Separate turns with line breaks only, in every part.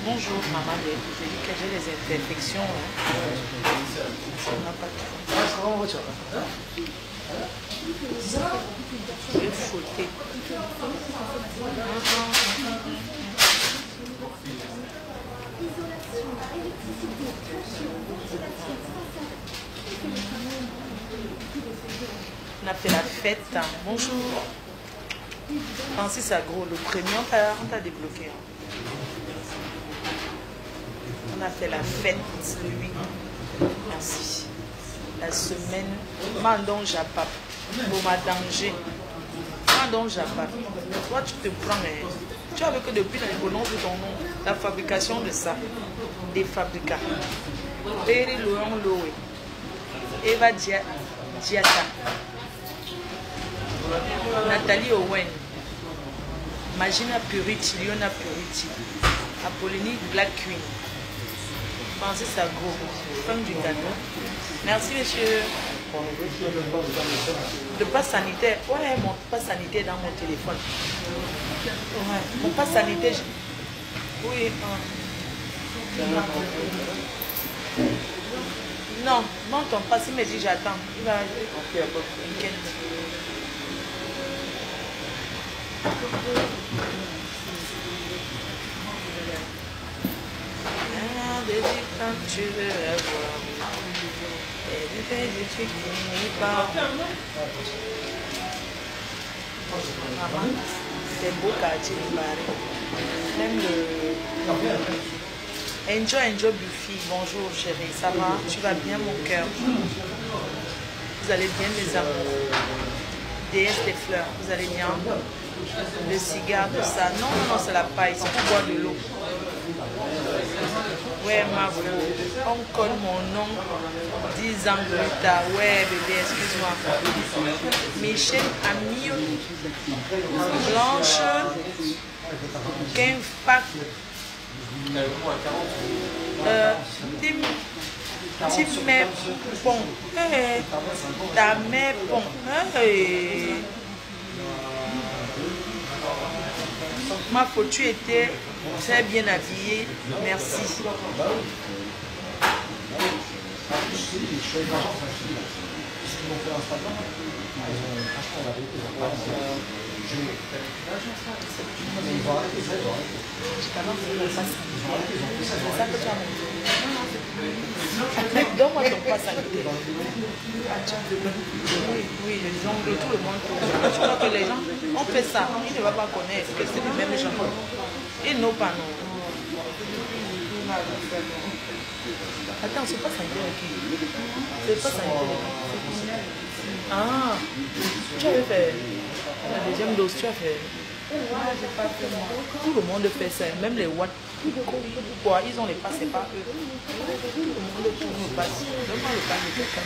Bonjour, maman. J'ai dit que j'ai les imperfections. On n'a pas de je vais fouetter. On a fait la fête. Bonjour. Francis Agro, le premier, on t'a débloqué. On a fait la fête le 8. Merci. La semaine, Mandon Japap, Boma Danger. Mandon Japap. Toi, tu te prends. Tu as vu que depuis le prononce de ton nom, la fabrication de ça, des fabricats. Peri Louan Loé. Eva Diata. Nathalie Owen. Magina Puriti, Liona Puriti. Apollinie Black Queen. Francis Agro, femme du gâteau. Merci, monsieur. Le pass sanitaire. Ouais, mon pass sanitaire dans mon téléphone. Ouais, mon pass sanitaire. Oui. Non, non, ton pass, il me dit j'attends. Il va. Inquiète. Quand tu veux la voir, et des tu finis par. C'est beau quartier, même le. Enjoy Buffy. Bonjour chérie, ça va? Tu vas bien mon cœur? Vous allez bien mes amours? DS des fleurs, vous allez bien? Le cigare de ça. Non, non, c'est la paille, c'est pour boire de l'eau. Ouais, ma on colle mon nom 10 ans plus tard. Ouais, bébé, excuse-moi. Michel Amio, Blanche, Kenfak, Tim Pont, ta mère Pont. Ma photo était très bien habillée, merci. Donne-moi ton passe sanitaire. Oui, les ongles, tout le monde. Tu vois que les gens ont fait ça. Ils ne vont pas connaître que c'est les mêmes gens. Ils n'ont pas non. Attends, c'est pas sanitaire qui. C'est pas sanitaire. Ah, tu avais fait la deuxième dose, tu as fait. Tout le monde fait ça, même les Watt. Pourquoi ils ont les passes, c'est pas eux. Tout le monde tourne le passe. Donne-moi le passe de quelqu'un.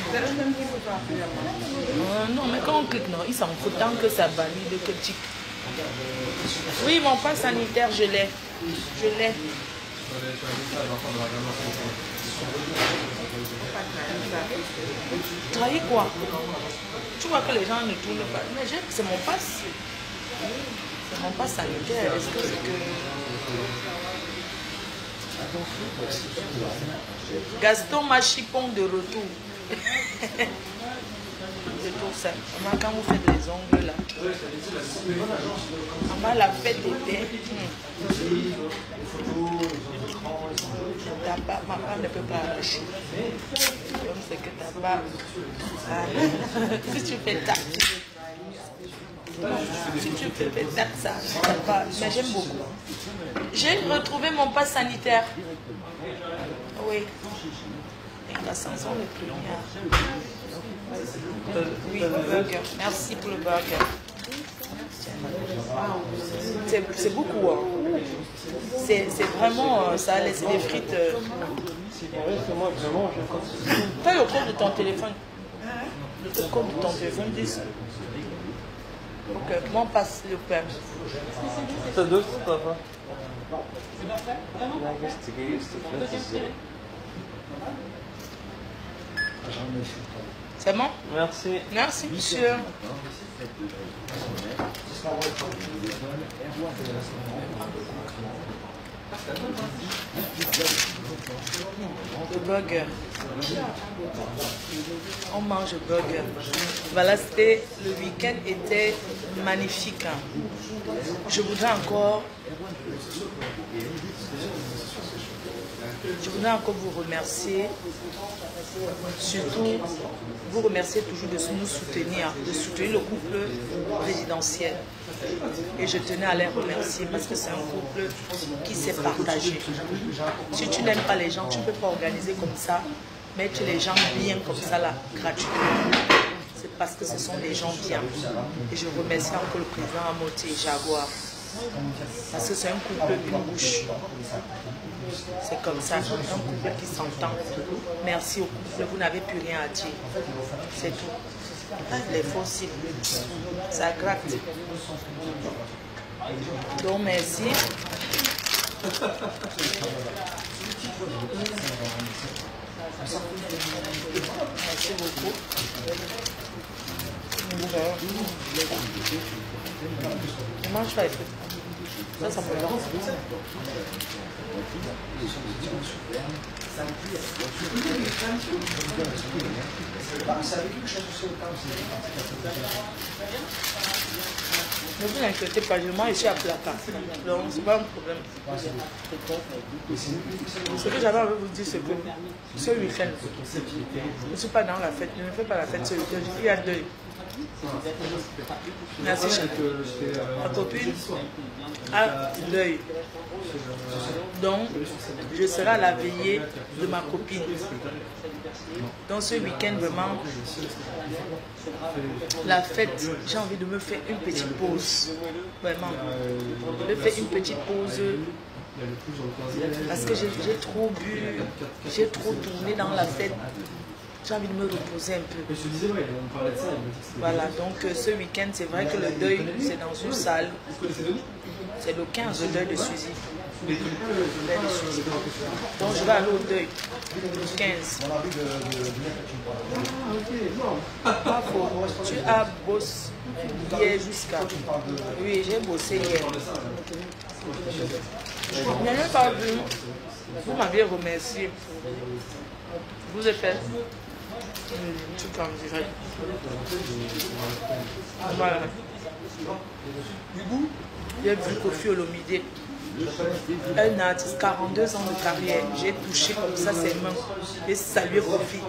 Non, mais quand on clique, non, ils s'en foutent tant que ça valide, que tic. Oui, mon passe sanitaire, je l'ai. Je l'ai. Trahir quoi? Tu vois que les gens ne tournent pas. Mais c'est mon passe. C'est mon passe sanitaire. Est-ce que c'est que. Gaston Machipon de retour. Je trouve ça. Quand vous faites les ongles là. La fête était. Ma femme ne peut pas arracher. Comme c'est que ta barbe. Si tu fais tac. Si tu fais tac, ça. Mais j'aime beaucoup. J'ai retrouvé mon pass sanitaire. Oui. Et la chanson le premier. Oui, le burger. Merci pour le burger. C'est beaucoup. Hein. C'est vraiment, ça a laissé des frites. Fais le code de ton téléphone. Le code de ton téléphone, 10. Ok, comment on passe le pain?
C'est deux, c'est pas.
C'est bon?
Merci.
Merci, monsieur. Le burger. On mange le burger. Voilà, c'était, le week-end était magnifique. Hein. Je voudrais encore vous remercier, surtout vous remercier toujours de nous soutenir, de soutenir le couple résidentiel. Et je tenais à les remercier parce que c'est un couple qui s'est partagé. Si tu n'aimes pas les gens, tu ne peux pas organiser comme ça, mettre les gens bien comme ça là, gratuitement. C'est parce que ce sont des gens bien. Et je remercie encore le président Amoté et Jaguar. Parce que c'est un couple d'une bouche. C'est comme ça, un couple qui s'entend. Merci au couple, vous n'avez plus rien à dire. C'est tout. Les fossiles, ça gratte. Donc merci. Merci beaucoup. Je mange pas les trucs. Ça me lance. Ne vous inquiétez pas, je mange ici à placard. Donc, c'est pas un problème. Ce que j'avais envie de vous dire, c'est que ce week-end, je ne suis pas dans la fête. Je ne fais pas la fête ce week-end. Il y a deuil. Merci, chef. Ma copine a deuil. Donc, je serai à la veillée de ma copine. Donc, ce week-end, vraiment, la fête, j'ai envie de me faire une petite pause. Vraiment. De faire une petite pause. Parce que j'ai trop bu, j'ai trop tourné dans la fête. J'ai envie de me reposer un peu. Voilà, donc ce week-end, c'est vrai que le deuil, c'est dans une salle. C'est le 15, le deuil de Suzy. Donc je vais aller au deuil. Le 15. Tu as bossé hier jusqu'à... Oui, j'ai bossé hier. Je n'ai même pas vu. Vous m'aviez remercié. Vous avez fait tout comme direct. Voilà. J'ai vu Kofi Olomide, un artiste, 42 ans de carrière. J'ai touché comme ça ses mains. J'ai salué Kofi.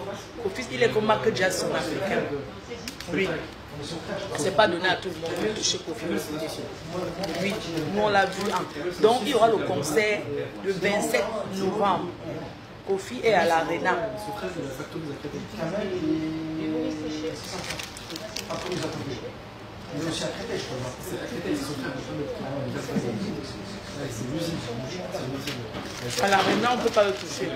Kofi, il est comme Michael Jackson africain. Oui. C'est pas donné à tout le monde de toucher Kofi Olomide. Oui, nous on l'a vu. Donc il y aura le concert le 27 novembre. Kofi est à l'Arena. À l'Arena, on ne peut pas le toucher.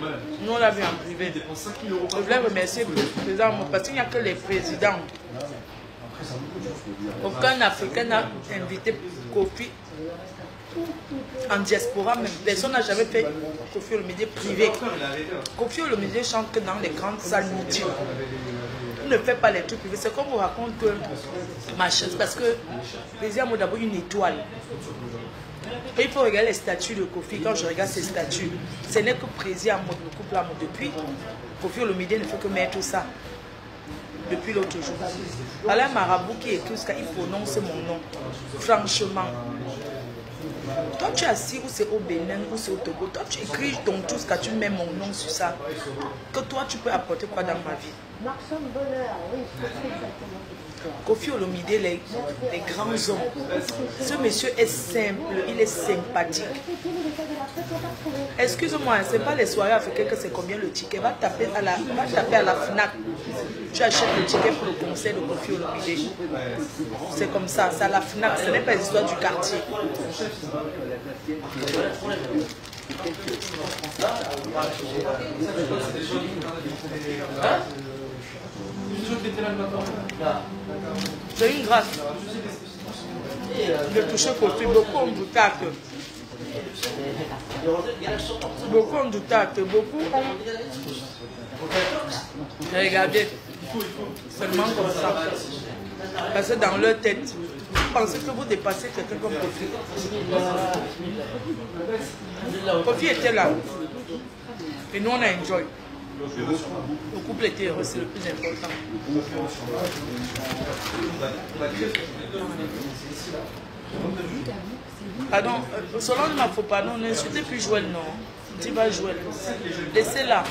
Nous, on l'a vu en privé. Je voulais remercier le président parce qu'il n'y a que les présidents. Aucun Africain n'a invité Kofi en diaspora, même personne n'a jamais fait Kofi Olomide privé. Kofi Olomide chante que dans les grandes salles multiples. Il ne fait pas les trucs privés. C'est comme on raconte que ma chose, parce que Président a d'abord une étoile. Et il faut regarder les statuts de Kofi. Quand je regarde ces statuts, ce n'est que Président le couple à depuis. Kofi Olomide ne fait que mettre ça. Depuis l'autre jour. Alain Marabout qui écrit ce qu'il prononce mon nom. Franchement. Toi tu es assis ou c'est au Bénin ou c'est au Togo. Toi tu écris ton tout ce que tu mets mon nom sur ça. Que toi tu peux apporter quoi dans ma vie. Kofi Olomide, les grands hommes. Ce monsieur est simple, il est sympathique. Excuse-moi, ce n'est pas les soirées africaines que c'est combien le ticket. Va taper à la FNAC. Tu achètes le ticket pour le concert de Kofi Olomide. C'est comme ça, c'est à la FNAC, ce n'est pas l'histoire du quartier. Hein? J'ai une grâce de toucher Kofi. Beaucoup ont douté. Beaucoup ont douté. Beaucoup ont regardé seulement comme ça. Parce que dans leur tête, vous pensez que vous dépassez quelqu'un comme Kofi. Kofi était là. Et nous, on a enjoy. Le couple était heureux, c'est le plus important. Pardon, selon ma faut pardon, n'insultez plus Joël, non. Tu vas jouer. Laissez-la.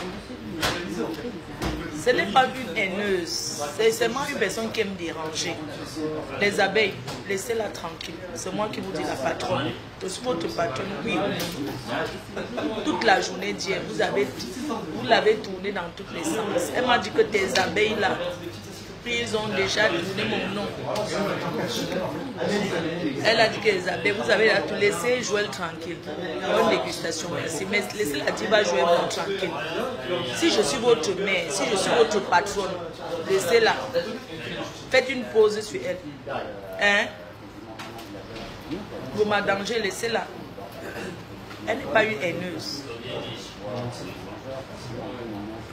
Ce n'est pas une haineuse, c'est seulement une personne qui aime déranger. Les abeilles, laissez-la tranquille. C'est moi qui vous dis la patronne. Je suis votre patronne, oui. Toute la journée d'hier, vous l'avez tourné dans tous les sens. Elle m'a dit que tes abeilles là, ils ont déjà tourné mon nom. Elle a dit que les abeilles, vous avez tout laissé Joël tranquille. Bonne dégustation, merci. Mais laissez la diva jouer bon tranquille. Si je suis votre mère, si je suis votre patronne, laissez-la. Faites une pause sur elle. Hein? Vous m'adangez, laissez-la. Elle n'est pas une haineuse.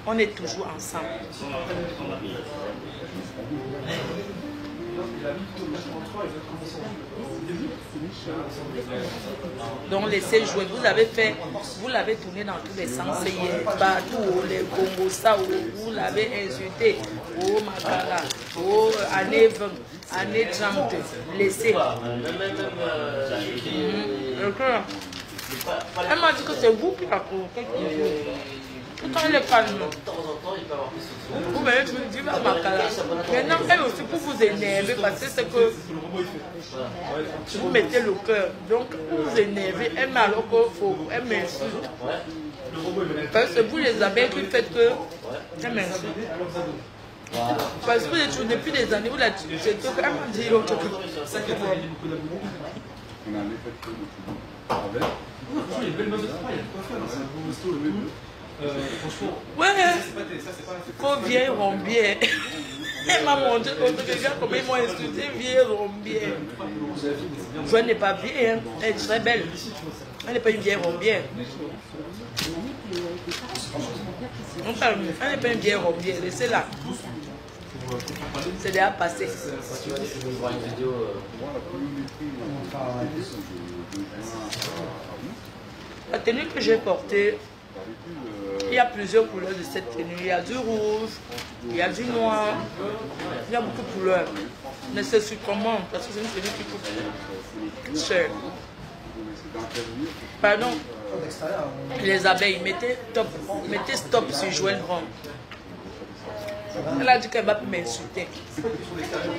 On est toujours ensemble. Donc laissez jouer. Vous l'avez tourné dans tous les sens hier, partout, les Congo, ça, vous l'avez insulté. Oh Makala, oh année 20, année 30, laissez. Elle m'a dit que c'est vous qui l'avez provoqué. Pourtant, elle est calme. Vous m'avez dit, va Makala. Maintenant, elle aussi pour vous énerver, parce que c'est que vous mettez le cœur. Donc, pour vous énerver, elle m'a alors qu'elle m'insulte. Parce que vous les abeilles qui faites que elle m'insulte. Parce que depuis des années, vous l'avez dit, elle m'a dit l'autre chose. Ouais, faut vieille rombière. Elle m'a montré regarde comment ils m'ont insulté, vieille rombière. Joël n'est pas vieille, hein. Elle est très belle. Elle n'est pas une vieille rombière. Elle n'est pas une vieille rombière, laissez-la. C'est déjà passé. La tenue que j'ai portée, il y a plusieurs couleurs de cette tenue. Il y a du rouge, il y a du noir, il y a beaucoup de couleurs. Mais c'est sur commande parce que c'est une tenue qui coûte cher. Pardon, les abeilles, mettez stop sur Joël Rome. Elle a dit qu'elle va m'insulter.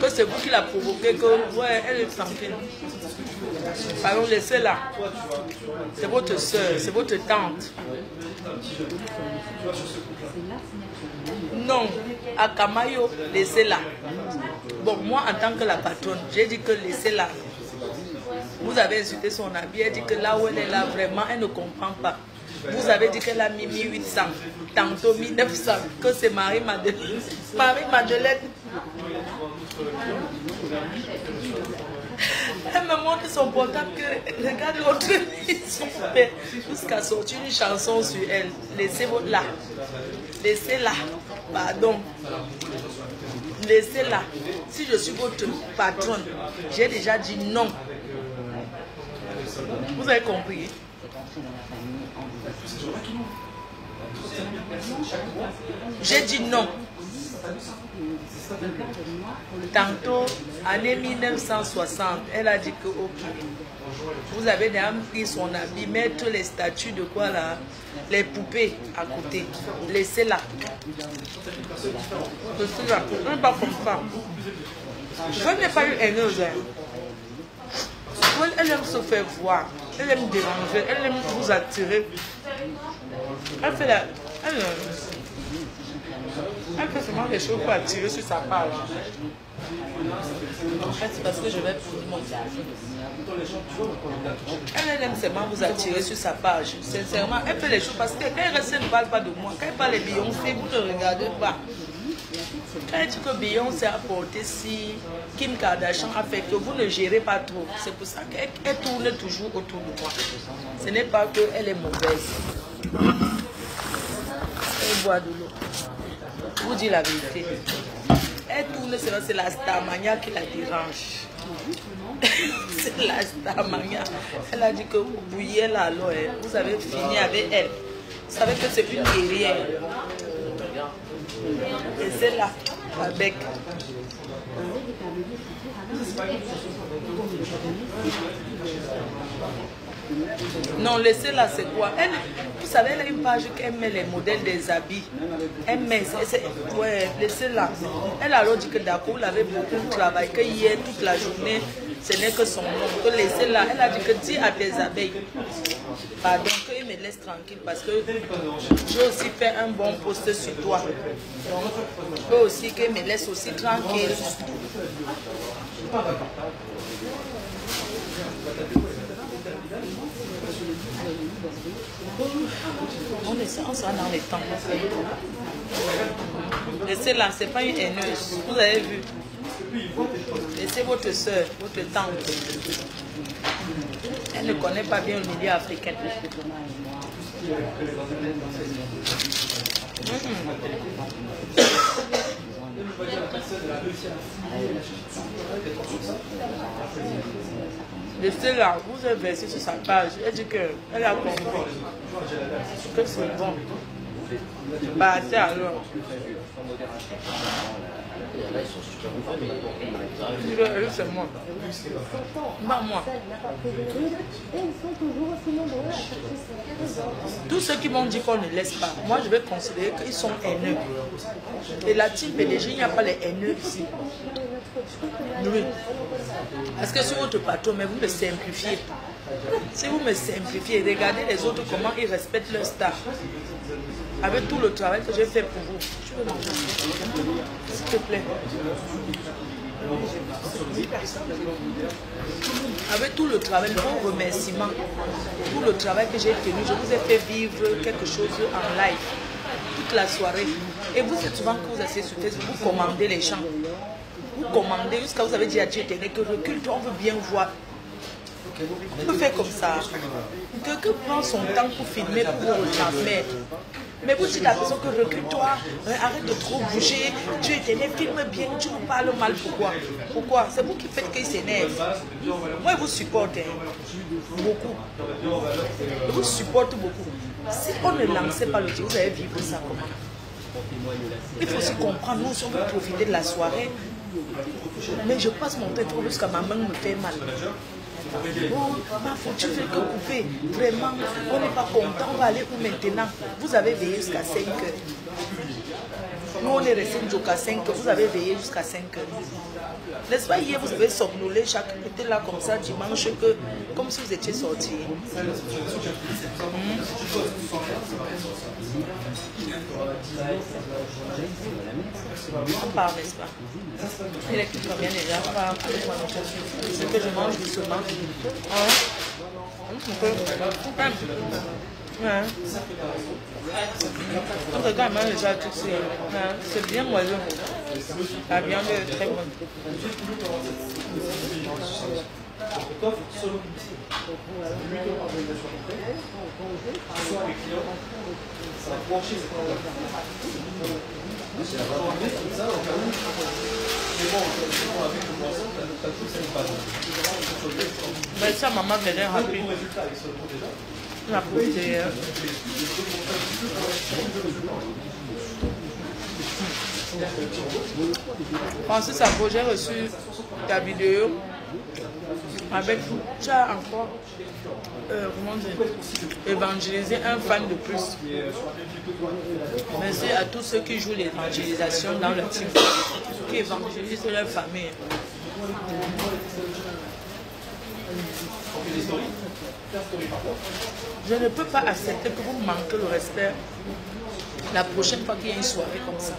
Que c'est vous qui l'a provoqué, que ouais, elle est tranquille. Pardon, laissez-la. C'est votre soeur, c'est votre tante. Non, à Kamayo, laissez-la. Bon, moi, en tant que la patronne, j'ai dit que laissez-la. Vous avez insulté son habit, elle dit que là où elle est là, vraiment, elle ne comprend pas. Vous avez dit qu'elle a mis 1800, tantôt 1900, que c'est Marie-Madeleine. Marie-Madeleine. Elle me montre son portable, que regarde l'autre, jusqu'à sortir une chanson sur elle. Laissez-la. Laissez-la. Pardon. Laissez-la. Si je suis votre patronne, j'ai déjà dit non. Vous avez compris? J'ai dit non. Tantôt, année 1960, elle a dit que ok, vous avez déjà pris son habit, mettre les statues de quoi là, les poupées à côté. Laissez-la. Laissez-la. On n'est pas comme ça. Je n'ai pas eu haineuse. Elle aime se faire voir, elle aime déranger, elle aime vous attirer. Elle fait la... Elle fait seulement des choses pour attirer sur sa page. En fait, c'est parce que je vais pour mon elle aime seulement vous attirer sur sa page. Sincèrement, elle fait les choses parce que quand elle reste, elle ne parle pas de moi. Quand elle parle de Beyoncé, vous ne regardez pas. Quand elle dit que Beyoncé a porté si Kim Kardashian a fait que vous ne gérez pas trop. C'est pour ça qu'elle tourne toujours autour de moi. Ce n'est pas qu'elle est mauvaise. Elle boit de l'eau. Je vous dis la vérité. Elle tourne, c'est la Starmania qui la dérange. C'est la star Maria. Elle a dit que vous bouillez là, alors vous avez fini avec elle. Vous savez que c'est une guerrière. Et c'est là, avec. Non, laissez-la, c'est quoi? Elle, vous savez, elle a une page qu'elle met les modèles des habits. Elle met, ouais, laissez-la. Elle a alors dit que d'accord, vous l'avez beaucoup de travail, que hier, toute la journée, ce n'est que son nom. Que laissez-la. Elle a dit que dis à tes abeilles. Pardon, qu'ils me laissent tranquille parce que j'ai aussi fait un bon post sur toi. Donc, eux aussi, qu'ils me laissent aussi tranquille. On sera dans les temps. Laissez-la, c'est pas une haineuse. Vous avez vu. Laissez votre soeur, votre tante. Elle ne connaît pas bien le milieu africain. Laissez-la, vous avez versé sur sa page. Elle dit qu'elle a compris que c'est bon. Bah, alors. C'est moi. Pas moi. Tous ceux qui m'ont dit qu'on ne laisse pas, moi je vais considérer qu'ils sont haineux. Et la team PDG, il n'y a pas les haineux ici. Oui. Parce que sur votre patron, mais vous me simplifiez. Si vous me simplifiez, regardez les autres comment ils respectent leur staff. Avec tout le travail que j'ai fait pour vous. Je veux manger. S'il te plaît. Avec tout le travail, mon remerciement, tout le travail que j'ai tenu, je vous ai fait vivre quelque chose en live toute la soirée. Et vous êtes souvent que vous asseyez sur Facebook, vous commandez les gens. Vous commandez jusqu'à vous avez dit à Dieu éternel que recule-toi, on veut bien voir. On peut faire comme ça. Quelqu'un prend son temps pour filmer, pour vous retransmettre. Mais vous dites à la personne que recule-toi, arrête de trop bouger, Dieu éternel, filme bien, tu nous parles mal, pourquoi? Pourquoi? C'est vous qui faites qu'il s'énerve. Moi, je vous supporte beaucoup. Je vous supporte beaucoup. Si on ne lançait pas le Dieu, vous allez vivre ça comment? Il faut aussi comprendre, nous, si on veut profiter de la soirée, mais je passe mon temps jusqu'à ma main me fait mal. Bon, ma faute, tu fais que couper. Vraiment, on n'est pas content, on va aller où maintenant? Vous avez veillé jusqu'à 5 heures. Nous, on est resté jusqu'à 5 heures. Vous avez veillé jusqu'à 5 heures. N'est-ce pas, hier, vous avez somnolé, chacun était là comme ça dimanche, comme si vous étiez sortis. On part, n'est-ce pas? Il est combien déjà? On va avec moi. Ce que je mange doucement. On regarde même déjà tout ça. C'est bien moelleux. La viande est très bonne. Mais ça, maman me l'a rappelé. La beauté. Francis Sabo, j'ai reçu ta vidéo avec vous. Tu as encore comment dire, évangélisé un fan de plus. Merci à tous ceux qui jouent l'évangélisation dans le team, qui évangélisent leur famille. Je ne peux pas accepter que vous manquez le respect la prochaine fois qu'il y a une soirée comme ça.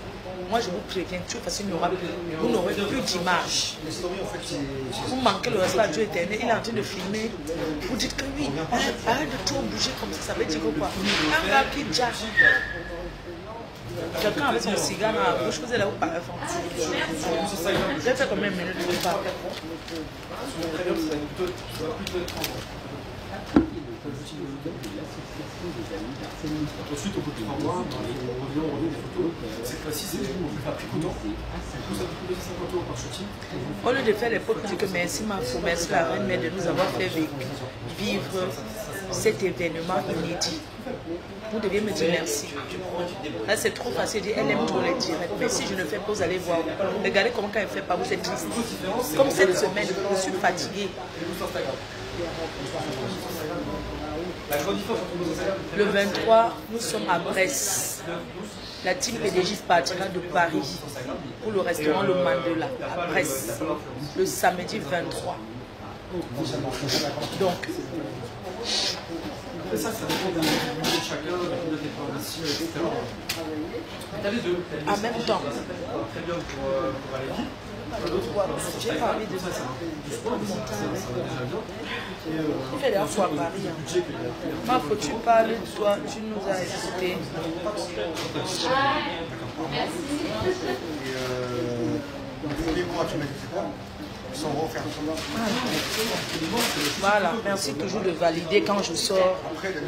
Moi, je vous préviens, parce qu'il n'y aura plus, vous n'aurez plus d'image. Vous manquez le respect à Dieu éternel. Il est en train de filmer. Vous dites que oui, arrête de trop bouger comme ça. Ça veut dire quoi? Un gars qui jage. Quelqu'un avec son cigare dans la bouche, vous allez vous parler fort. J'ai fait combien de minutes vous parlez?
Ensuite, au bout de 3 mois, on revient des photos. Cette fois-ci, c'est on peut faire plus coûtant. Du coup, ça peut coûter 50 € par shooting.
Au lieu de faire les potes, dire que merci ma fou, merci la reine mère de nous avoir fait vivre cet événement inédit. Vous deviez me dire merci. Là, c'est trop facile de dire, elle aime trop les directs. Mais si je ne fais pas, vous allez voir. Regardez comment quand elle ne fait pas, vous êtes triste. Comme cette semaine, je suis fatiguée. Le 23, nous sommes à Brest. La team PDG partira de Paris pour le restaurant Le Mandela à Brest le samedi 23. Donc,
ça dépend de chacun, de tes formations, etc.
En même temps,
très bien pour aller vite.
j'ai pas envie de ça. Il fait d'ailleurs fois à Paris. Ma faut tu parles, toi, tu nous as écouté. Voilà, merci toujours de valider quand je sors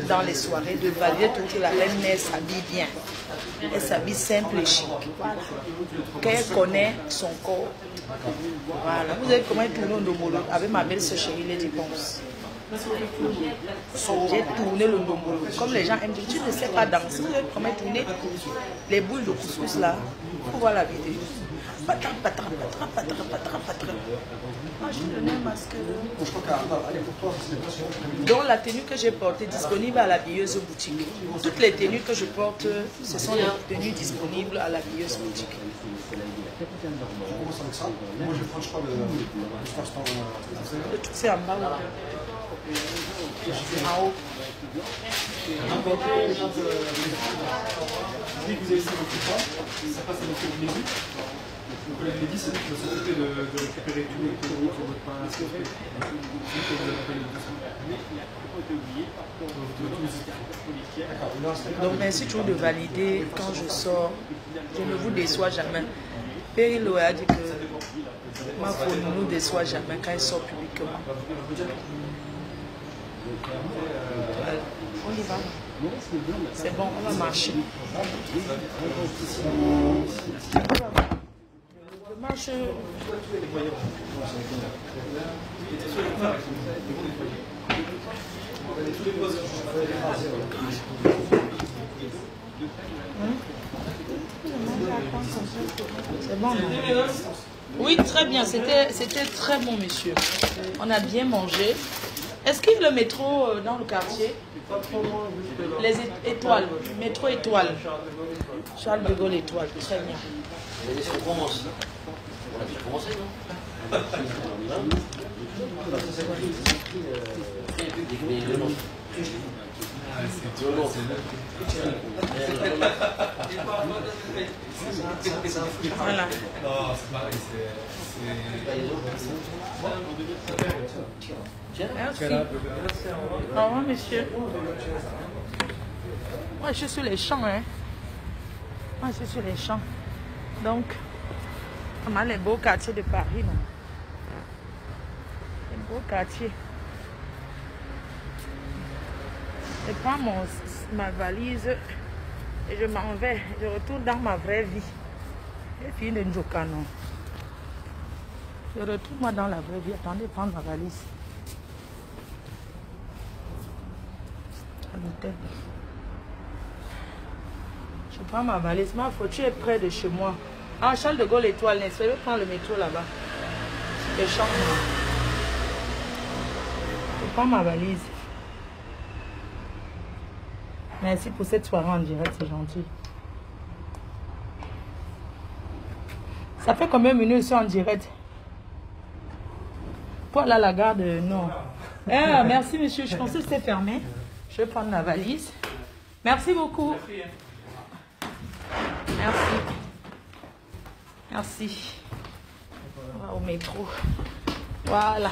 dans les soirées, de valider toujours que la reine mère s'habille bien. Elle s'habille simple et chic. Voilà. Qu'elle connaît son corps. Voilà. Vous avez comment tourner au Ndombolo avec ma belle-sœur chérie, les dépenses. J'ai tourné le Ndombolo. Comme les gens aiment dire, tu ne sais pas danser. Vous avez comment tourner les boules de couscous là. Pour voir la vidéo. Patra, patra, patra, patra, patra, patra. Ah, j'ai donné un masque. Donc la tenue que j'ai portée disponible à la billeuse boutique. Toutes les tenues que je porte, ce sont les tenues disponibles à la billeuse boutique.
Moi, je prends, je crois,
Le truc c'est en bas là. En haut.
Dès que vous avez ça dans tout ça, ça passe à notre Mehdi. Donc le Mehdi, c'est lui qui va s'occuper de récupérer tous les colis sur votre pain, ce que vous avez.
Donc merci toujours de valider quand je sors. Je ne vous déçois jamais. Péril a dit que ma femme ne nous déçoit jamais quand elle sort publiquement. On y va. C'est bon, on va marcher. Je marche. C'est bon, non? Oui, très bien. C'était très bon, monsieur. On a bien mangé. Est-ce qu'il y a le métro dans le quartier? Les étoiles. Métro étoile. Charles de Gaulle étoile. Très bien.
Est-ce qu'on commence? On a bien commencé, non?
Voilà. Merci. Au revoir, monsieur. Moi, je suis sur les champs, hein. Moi, je suis sur les champs. Donc, on a les beaux quartiers de Paris, non? Les beaux quartiers. Je prends ma valise et je m'en vais. Je retourne dans ma vraie vie. Les filles de Njoka, non. Je retourne moi dans la vraie vie. Attendez, prendre ma valise. À l'hôtel. Je prends ma valise. Ma faute, tu es près de chez moi. Ah, Charles de Gaulle étoile, n'est-ce pas? Je vais prendre le métro là-bas. Le champ. Je prends ma valise. Merci pour cette soirée en direct, c'est gentil. Ça fait combien de minutes en direct? Pour aller à la gare de... Non. Ah, merci monsieur, je pensais que c'était fermé. Je vais prendre la valise. Merci beaucoup. Merci. Merci. On va au métro. Voilà.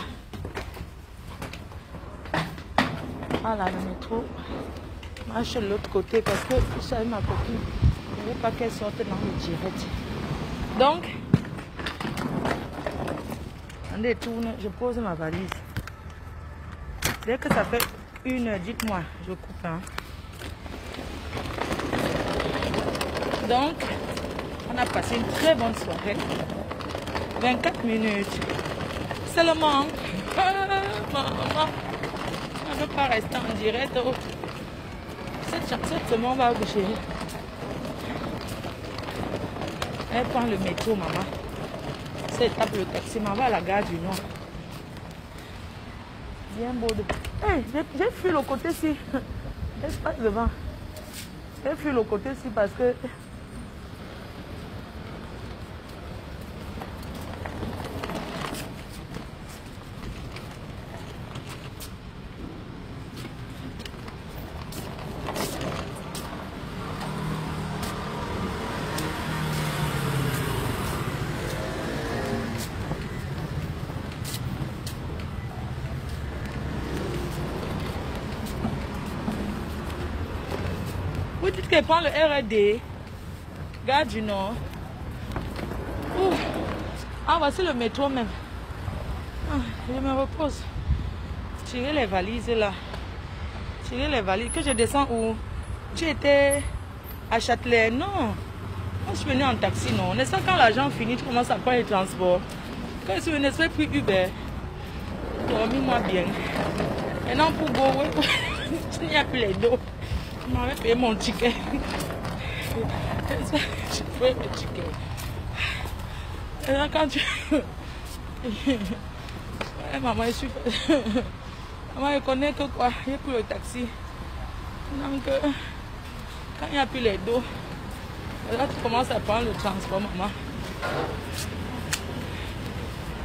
Voilà le métro. Moi, je suis de l'autre côté parce que je savais ma copine. Je ne veux pas qu'elle sorte dans le direct. Donc, on détourne, je pose ma valise. Dès que ça fait 1h, dites-moi, je coupe. Hein. Donc, on a passé une très bonne soirée. 24 minutes. Seulement, maman, on ne peut pas rester en direct. Oh. Cette semaine, on va bouger. Elle prend le métro, maman. Elle tape le taxi, maman va à la gare du Nord. Bien beau. Hey, j'ai fui le côté-ci. Espace devant. J'ai fui le côté-ci parce que... Vous dites qu'elle prend le RD, gare du Nord. Ouh. Ah, voici le métro même. Ah, je me repose. Tirer les valises là. Tirer les valises. Que je descends où? Tu étais à Châtelet? Non. Moi, je suis venue en taxi, non. N'est-ce pas quand l'argent finit, tu commences à prendre les transports? Quand je suis venue, j'ai pris Uber. Dormis-moi bien. Maintenant, pour go, il n'y a plus les dos. Je m'avais payé mon ticket. Je payé mon ticket. Et là, quand tu... maman, je suis... Maman, je connais que quoi? J'ai pris le taxi. Donc, quand il n'y a plus les dos, là, tu commences à prendre le transport, maman.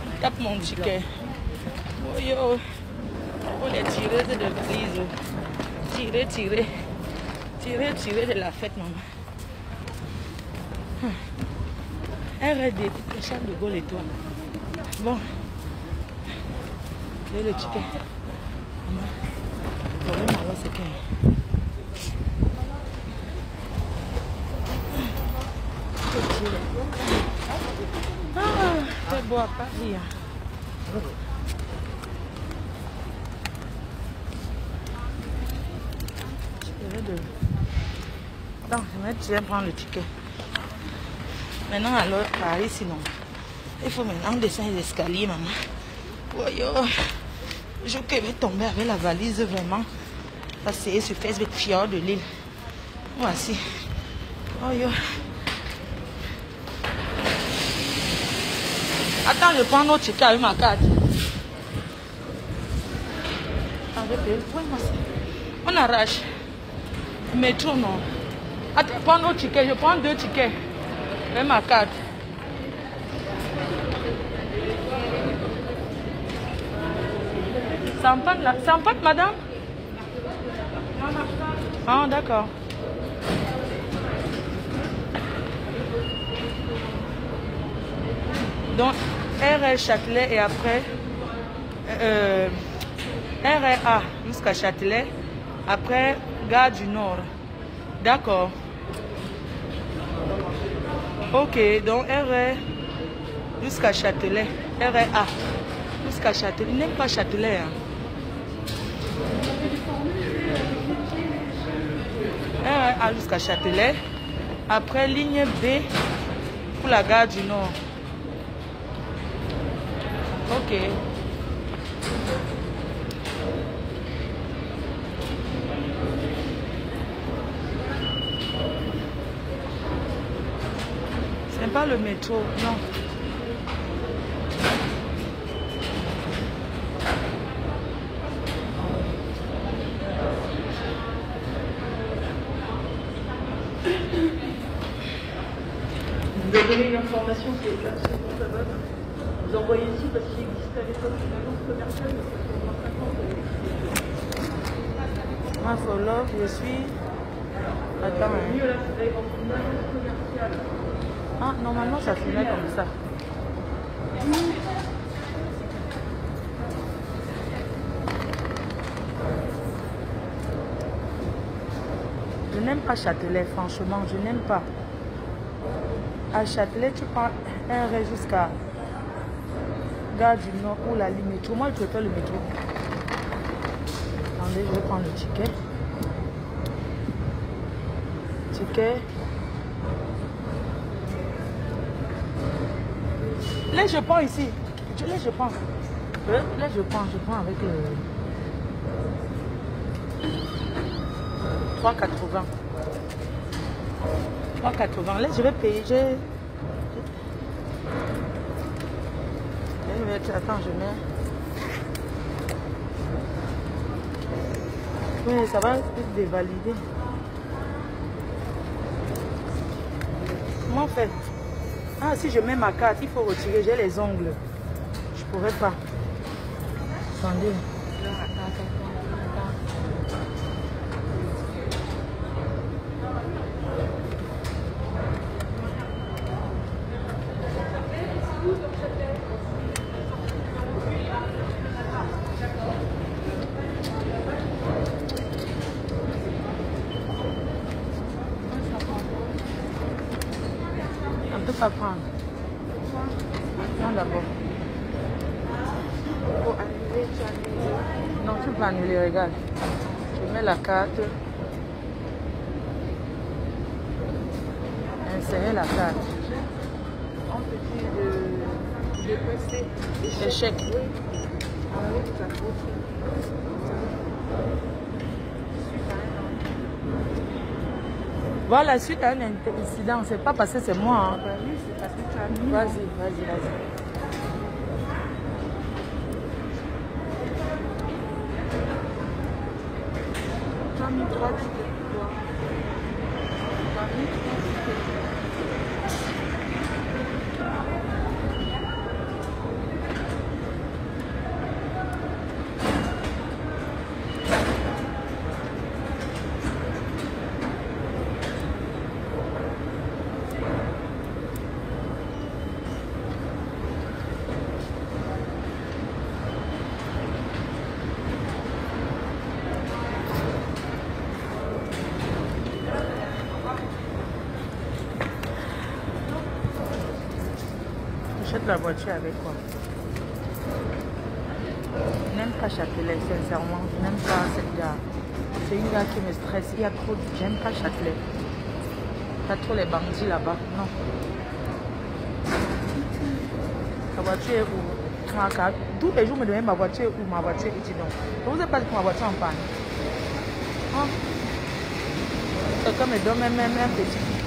Je tape mon ticket. Oh, yo. Oh, les tireuses de valise. Tirer, tirer. Tirer, tirer de la fête, maman. RD, Charles de Gaulle et toi. Bon. J'ai le ticket. Maman. Le problème, alors, c'est que... Ah, c'est beau à Paris. Donc, je vais prendre le ticket. Maintenant, alors, Paris, sinon. Il faut maintenant descendre les escaliers, maman. Oh, yo. Je vais tomber avec la valise, vraiment. Passer sur Facebook, fier de l'île. Voici. Oh, yo. Attends, je prends notre ticket avec ma carte. On arrache. Métro, non. Attends, je prends notre ticket. Je prends 2 tickets avec ma carte. Ça en pâte là. Ça en pâte, madame? Ah, d'accord. Donc, RL Châtelet et après RA jusqu'à Châtelet, après Gare du Nord. D'accord. Ok, donc RA jusqu'à Châtelet. RA jusqu'à Châtelet. Il n'aime pas Châtelet. Hein. RA jusqu'à Châtelet. Après ligne B pour la Gare du Nord. Ok. C'est pas le métro, non.
Vous avez donné une information qui est absolument pas bonne. Vous envoyez ici parce qu'il existe à l'époque une annonce commerciale de 750.
Moi, for love, je suis. Attends.
Mieux là, vous allez vendre une annonce commerciale.
Ah, normalement, ça filmait comme ça. Je n'aime pas Châtelet, franchement, je n'aime pas. À Châtelet, tu prends un RR jusqu'à Gare du Nord ou la ligne métro. Moi, je préfère le métro. Attendez, je vais prendre le ticket. Ticket. Là, je prends ici. Là, je prends. Là, je prends avec le 3,80. 3,80. Là, je vais payer. Attends, je mets. Oui, ça va être dévalidé. Comment on fait? Ah, si je mets ma carte, il faut retirer. J'ai les ongles. Je pourrais pas. Attendez. On ne peut pas prendre. Non, d'abord.
Pour annuler, tu annules.
Non, tu peux annuler, regarde. Je mets la carte. Insérer la carte.
On peut dire de dépenser.
Échec.
Oui. Avec ta faute.
Voilà, suite à un incident, c'est pas parce que c'est moi. Hein.
Bah oui, c'est parce que tu as mis.
Vas-y.
Tu as mis 3 tickets pour toi. Tu as mis 3 tickets.
J'achète la voiture avec quoi? Je n'aime pas Châtelet, sincèrement. Je n'aime pas cette gare. C'est une gare qui me stresse. Il y a trop de... J'aime pas Châtelet. Il y a trop les bandits là-bas. Non. La voiture est où? Tous les jours, me demandent ma voiture est où? Ma voiture est où? Donc, je ne vous ai pas dit que ma voiture en panne. Hein? Quelqu'un me donne même un petit...